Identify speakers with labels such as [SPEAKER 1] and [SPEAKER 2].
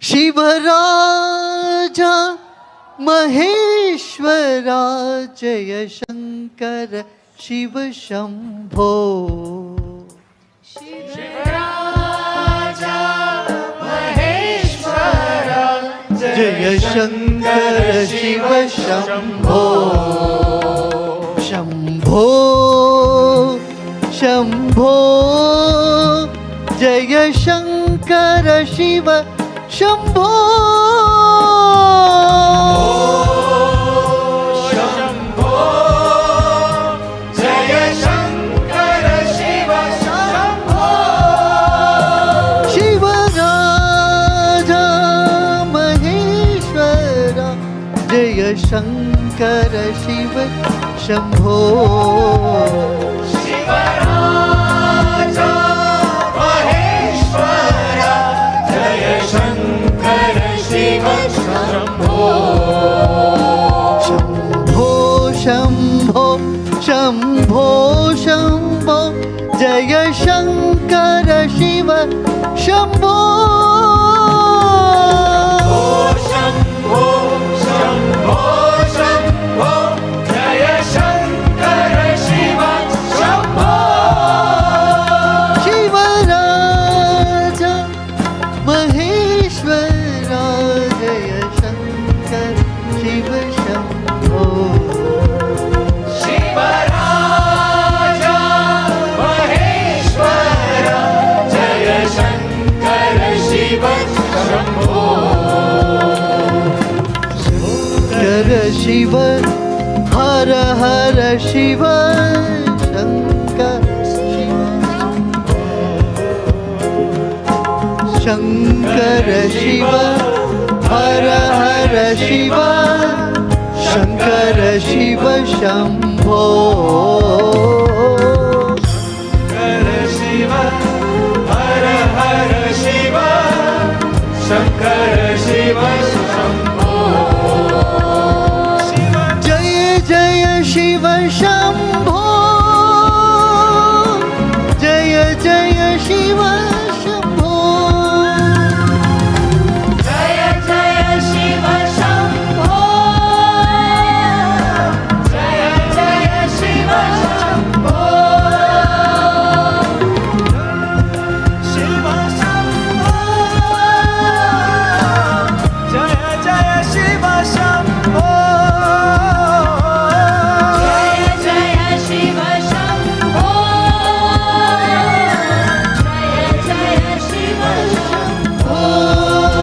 [SPEAKER 1] शिवराजा महेश्वरा जय शंकर शिव शंभो.
[SPEAKER 2] शिवराजा महेश्वरा
[SPEAKER 1] जय शंकर शिव शंभो. शंभो शंभो जय शंकर शिव शंभो.
[SPEAKER 2] शंभो जय शंकर शिव शंभो.
[SPEAKER 1] शिवराजा महेश्वरा जय शंकर शिव शंभो.
[SPEAKER 2] शिवराजा महेश्वरा जय शंकर शिव शंभो.
[SPEAKER 1] शंभो शंभो शंभो शंभो जय शंकर शिव शंभो.
[SPEAKER 2] शंभो शंभो शंभो जय शंकर शिव शंभो.
[SPEAKER 1] शिवराजा महेश्वरा जय शंकर शिव शंभो.
[SPEAKER 2] शिवराजा महेश्वरा जय शंकर शिव शंभो.
[SPEAKER 1] शंकर शिव हर हर शिव शंकर शिव. शंकर शिव हर हर शिव शंकर शिव शंभो.
[SPEAKER 2] शंकर शिव हर हर शिव शंकर